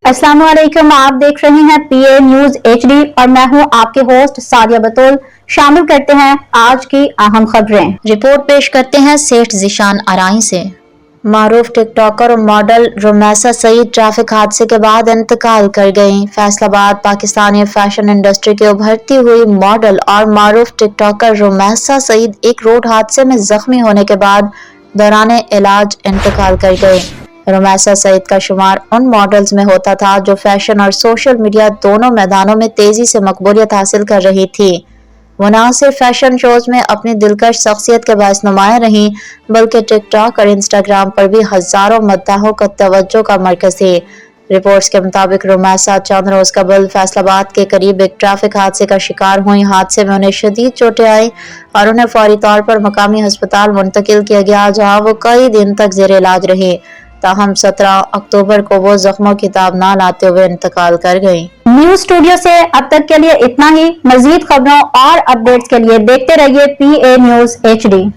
अस्सलाम वालेकुम, आप देख रहे हैं PA न्यूज HD और मैं हूं आपके होस्ट सादिया बतूल। शामिल करते हैं आज की अहम खबरें। रिपोर्ट पेश करते हैं सेठ ज़ीशान आराई से। मारूफ टिकटॉकर और मॉडल रुमैसा सईद ट्रैफिक हादसे के बाद इंतकाल कर गईं। फैसलाबाद पाकिस्तानी फैशन इंडस्ट्री के उभरती हुई मॉडल और मारूफ टिकटॉकर रुमैसा सईद एक रोड हादसे में जख्मी होने के बाद दौरान इलाज इंतकाल कर गए। रुमैसा सईद का शुमार उन मॉडल्स में होता था जो फैशन और सोशल मीडिया दोनों मैदानों में तेजी से मकबूलियत हासिल कर रही थी। वो न सिर्फ फैशन शोज में अपनी दिलकश शख्सियत के बायस नुमाया रही, बल्कि टिकटॉक और इंस्टाग्राम पर भी हजारों मद्दाहों का तवज्जो का मरकज थी। रिपोर्ट्स के मुताबिक रुमैसा चंद रोज कबल फैसलाबाद के करीब एक ट्रैफिक हादसे का शिकार हुई। हादसे में उन्हें शदीद चोटें आई और उन्हें फौरी तौर पर मकामी अस्पताल मुंतकिल किया गया, जहाँ वो कई दिन तक जेर इलाज रही। ताहम 17 अक्टूबर को वो जख्मों की ताब ना लाते हुए इंतकाल कर गई। न्यूज स्टूडियो से अब तक के लिए इतना ही। मजीद खबरों और अपडेट्स के लिए देखते रहिए PA न्यूज HD।